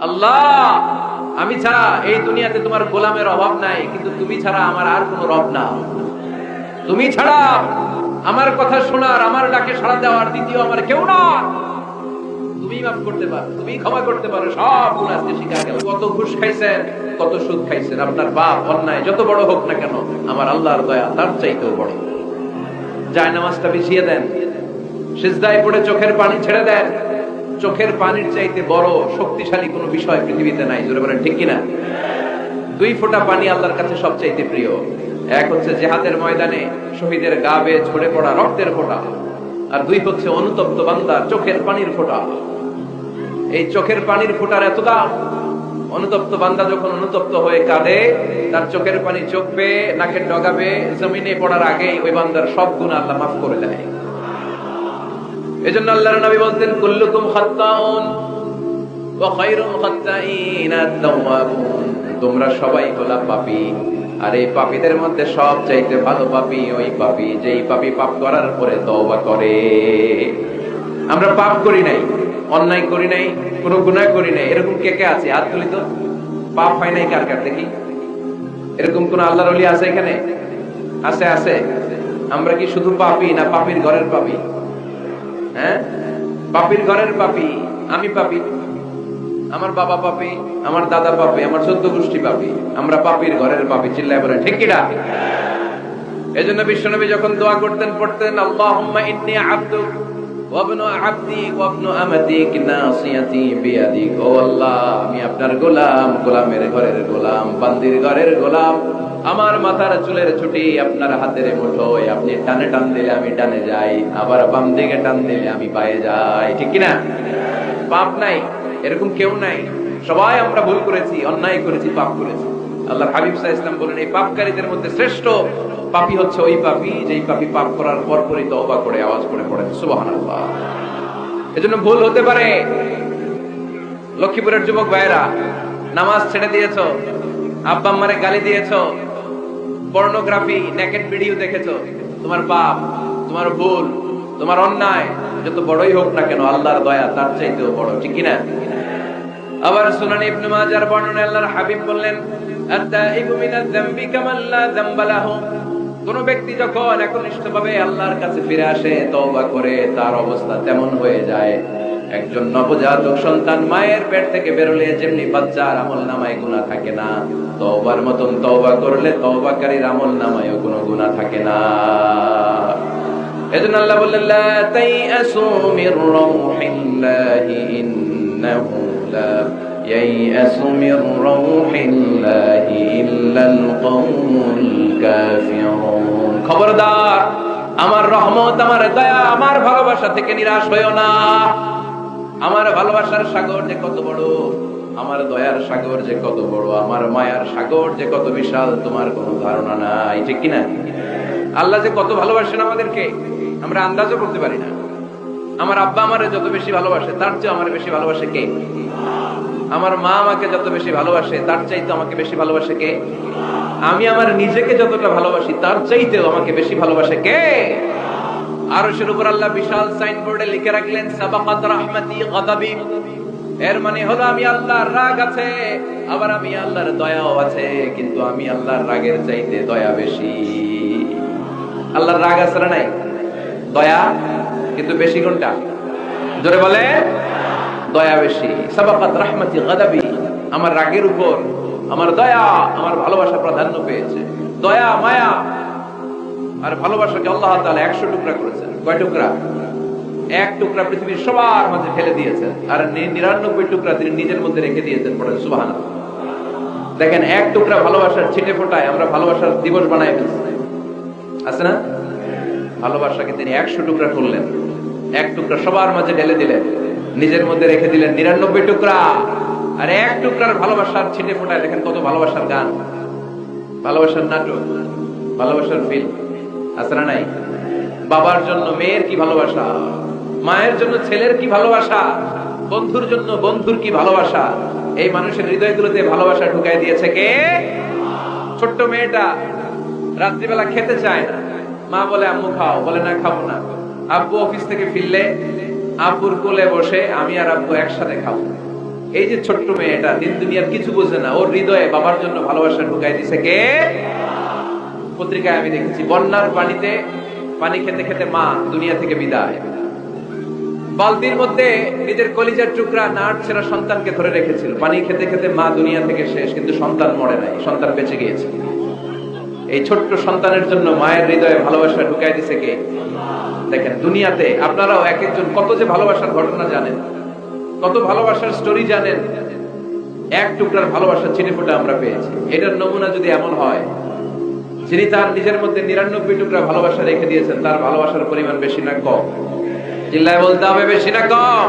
আল্লাহ, আমি ছাড়া এই দুনিয়াতে তোমার গোলামের অভাব নাই, কিন্তু তুমি ছাড়া আমার আর কোনো রব না। তুমি ছাড়া আমার কথা শোনার, আমার ডাকে সাড়া দেওয়ার দ্বিতীয় আমার কেউ না। তুমি মাফ করতে পারো, তুমি ক্ষমা করতে পারো, সব গুনাহ আজকে স্বীকার করো। কত ঘুষ খাইছেন, কত সুদ খাইছেন, আপনার পাপ অন্যায় যত বড় হোক না কেন, আমার আল্লাহর দয়া তার চাইতেও বড়। জায়নামাজটা বিছিয়ে দেন, সিজদায় পড়ে চোখের পানি ছেড়ে দেন। চোখের পানির চাইতে বড় শক্তিশালী কোনো বিষয় পৃথিবীতে নাই। জোরে বলেন ঠিক কিনা? 2 ফোঁটা পানি আল্লাহর কাছে সবচাইতে প্রিয়। এক হচ্ছে জিহাদের ময়দানে শহীদের গা বেয়ে ঝরে পড়া রক্তের ফোঁটা, আর 2 হচ্ছে অনুতপ্ত বান্দার চোখের পানির ফোঁটা। এই চোখের পানির ফোঁটার এত দাম, অনুতপ্ত বান্দা যখন অনুতপ্ত হয়ে কাঁদে, তার চোখের পানি চোখ বেয়ে নাকের ডগা বেয়ে জমিনে পড়ার আগেই ওই বান্দার সব গুনাহ আল্লাহ মাফ করে দেয়। এজন্য আল্লাহর নবী বলতেন, কুল্লুকুম খাত্তাউন ওয়া খায়রুল খাত্তাইনা আত-তাওয়াবুন। তোমরা সবাই হলা পাপী, আর এই পাপীদের মধ্যে সবচাইতে ভালো পাপী ওই পাপী যেই পাপী পাপ করার পরে তওবা করে। আমরা পাপ করি নাই, অন্যায় করি নাই, কোনো গুনাহ করি নাই, এরকম কে কে আছে? হাত তুলি তো। পাপ হয় নাই কার কার দেখি? এরকম কোন আল্লাহর ওলি আছে এখানে? আছে? আছে। আমরা কি শুধু পাপী না পাপীর ঘরের পাপী? হ্যাঁ, পাপীর ঘরের পাপী। আমি পাপী, আমার বাবা পাপী, আমার দাদা পাপী, আমার 14 গোষ্ঠী পাপী। আমরা পাপীর ঘরের পাপী। চিল্লায় বলেন ঠিক কিনা? এজন্য বিশ্বনবী যখন দোয়া করতেন, পড়তেন, আল্লাহুম্মা ইন্নী আবদুক ওয়া ইবনু আবদিক ওয়া ইবনু আমাতিক নাসিয়াতি বিয়াদিক। ও আল্লাহ, আমি আপনার গোলাম, গোলামের ঘরের গোলাম, বান্দির ঘরের গোলাম। আমার মাথার চুলের ছুটি আপনার হাতের মুঠোয়। আপনি টানে টান দিলে আমি ডানে যাই, আবার বাম দিকে টান দিলে আমি বায়ে যাই। ঠিক কিনা? পাপ নাই এরকম কেউ নাই। সবাই আমরা ভুল করেছি, অন্যায় করেছি, পাপ করেছি। আল্লাহর হাবিব সাল্লাল্লাহু আলাইহি ওয়াসাল্লাম বলেন, এই পাপকারীদের মধ্যে শ্রেষ্ঠ পাপী হচ্ছে ওই পাপী যেই পাপী পাপ করার পরপরই তওবা করে আওয়াজ করে পড়েন সুবহানাল্লাহ। এজন্য ভুল হতে পারে। লক্ষ্মীপুরের যুবক ভাইরা, নামাজ ছেড়ে দিয়েছো, আব্বা আম্মারে গালি দিয়েছো, পর্নোগ্রাফি, নেকেড ভিডিও দেখেছো, তোমার পাপ, তোমার ভুল, তোমার অন্যায় যত বড়ই হোক না কেন, আল্লাহর দয়া তার চাইতেও বড়। ঠিক কিনা? আবার সুনান ইবনে মাজার বর্ণনায় আল্লাহর হাবিব বললেন, আত-তাইবু মিনাজ যামবি কামান লা যামবা লাহু। কোন ব্যক্তি যখন একনিষ্ঠভাবে আল্লাহর কাছে ফিরে আসে, তওবা করে, তার অবস্থা তেমন হয়ে যায় একজন নবজাতক সন্তান মায়ের পেট থেকে বেরোলে যেমনি বাচ্চার আমলনামায় গুনাহ থাকে না, তওবার মতন তওবা করলে তওবাকারীর আমলনামায়ও কোনো গুনাহ থাকে না। এজন্য আল্লাহ বললেন, লা তাইয়াসু মির রাউহিল্লাহি ইন্নাহু লা ইয়াইয়াসু মির রাউহিল্লাহি ইল্লাল কওমুল কাফিরুন। খবরদার, আমার রহমত, আমার দয়া, আমার ভালোবাসা থেকে নিরাশ হইও না। আমার ভালোবাসার সাগর যে কত বড়, আমার দয়ার সাগর যে কত বড়, আমার মায়ার সাগর যে কত বিশাল, তোমার কোনো ধারণা নাই। ঠিক কিনা? আল্লাহ যে কত ভালোবাসেন আমাদেরকে আমরা আন্দাজও করতে পারি না। আমার আব্বা আমারে যত বেশি ভালোবাসে, তার চেয়ে আমার বেশি ভালোবাসে কে? আমার মা আমাকে যত বেশি ভালোবাসে, তার চাইতে আমাকে বেশি ভালোবাসে কে? আমি আমার নিজেকে যতটা ভালোবাসি, তার চাইতেও আমাকে বেশি ভালোবাসে কে? আরশের উপর আল্লাহ বিশাল সাইনবোর্ডে লিখে রাখলেন, সাবাকাত রাহমাতি গাদাবি। এর মানে হলো আমি আল্লাহর রাগ আছে, আবার আমি আল্লাহর দয়াও আছে, কিন্তু আমি আল্লাহর রাগের চাইতে দয়া বেশি। আল্লাহর রাগ আছে না নাই? দয়া কিন্তু বেশি কোনটা? জোরে বলে, দয়া বেশি। সাবাকাত রাহমাতি গাদাবি, আমার রাগের উপর আমার দয়া, আমার ভালোবাসা প্রাধান্য পেয়েছে। দয়া, মায়া আর ভালোবাসাকে আল্লাহ তাআলা 100 টুকরা করেছেন। কয় টুকরা? 1 টুকরা পৃথিবীর সবার মাঝে ফেলে দিয়েছেন, আর 99 টুকরা তিনি নিজের মধ্যে রেখে দিয়েছেন। পড়েন সুবহানাল্লাহ। দেখেন, 1 টুকরা ভালোবাসার ছিটে ফোটায় আমরা ভালোবাসার দিবস বানাই ফেলছি, আছে না? ভালোবাসাকে তিনি 100 টুকরা করলেন, 1 টুকরা সবার মাঝে ঢেলে দিলেন, নিজের মধ্যে রেখে দিলেন 99 টুকরা। আর 1 টুকরার ভালোবাসার ছিটে ফোটায় দেখেন কত ভালোবাসার গান, ভালোবাসার নাটক, ভালোবাসার ফিল্ম, আছে না নাই? বাবার জন্য মেয়ের কি ভালোবাসা, মায়ের জন্য ছেলের কি ভালোবাসা, বন্ধুর জন্য বন্ধুর কি ভালোবাসা। এই মানুষের হৃদয়গুলোতে ভালোবাসা ঢুকাই দিয়েছে কে? ছোট্ট মেয়েটা রাত্রিবেলা খেতে চায় না, মা বলে আম্মু খাও, বলে না খাবো না। আব্বু অফিস থেকে ফিরলে আব্বুর কোলে বসে আমি আর আব্বু একসাথে খাবো। এই যে ছোট্ট মেয়েটা দিন দুনিয়ার কিছু বোঝে না, ওর হৃদয়ে বাবার জন্য ভালোবাসা ঢুকাই দিছে কে? পত্রিকায় আমি দেখেছি বন্যার পানিতে পানি খেতে খেতে মা দুনিয়া থেকে বিদায়, বালতির মধ্যে নিজের কলিজার টুকরা নাট ছেঁড়া সন্তানকে ধরে রেখেছিল, পানি খেতে খেতে মা দুনিয়া থেকে শেষ, কিন্তু সন্তান মরে নাই, সন্তান বেঁচে গিয়েছে। এই ছোট্ট সন্তানের জন্য মায়ের হৃদয়ে ভালোবাসা ঢুকাই দিছে কে? দেখেন দুনিয়াতে আপনারাও এক একজন কত যে ভালোবাসার ঘটনা জানেন, কত ভালোবাসার স্টোরি জানেন, এক টুকরার ভালোবাসা ছিটে ফোটা আমরা পেয়েছি। এটার নমুনা যদি এমন হয়, যিনি তার নিজের মধ্যে 99 টুকরা ভালোবাসা রেখে দিয়েছেন, তার ভালোবাসার পরিমাণ বেশি না কম? চিল্লায় বলতে হবে বেশি না কম?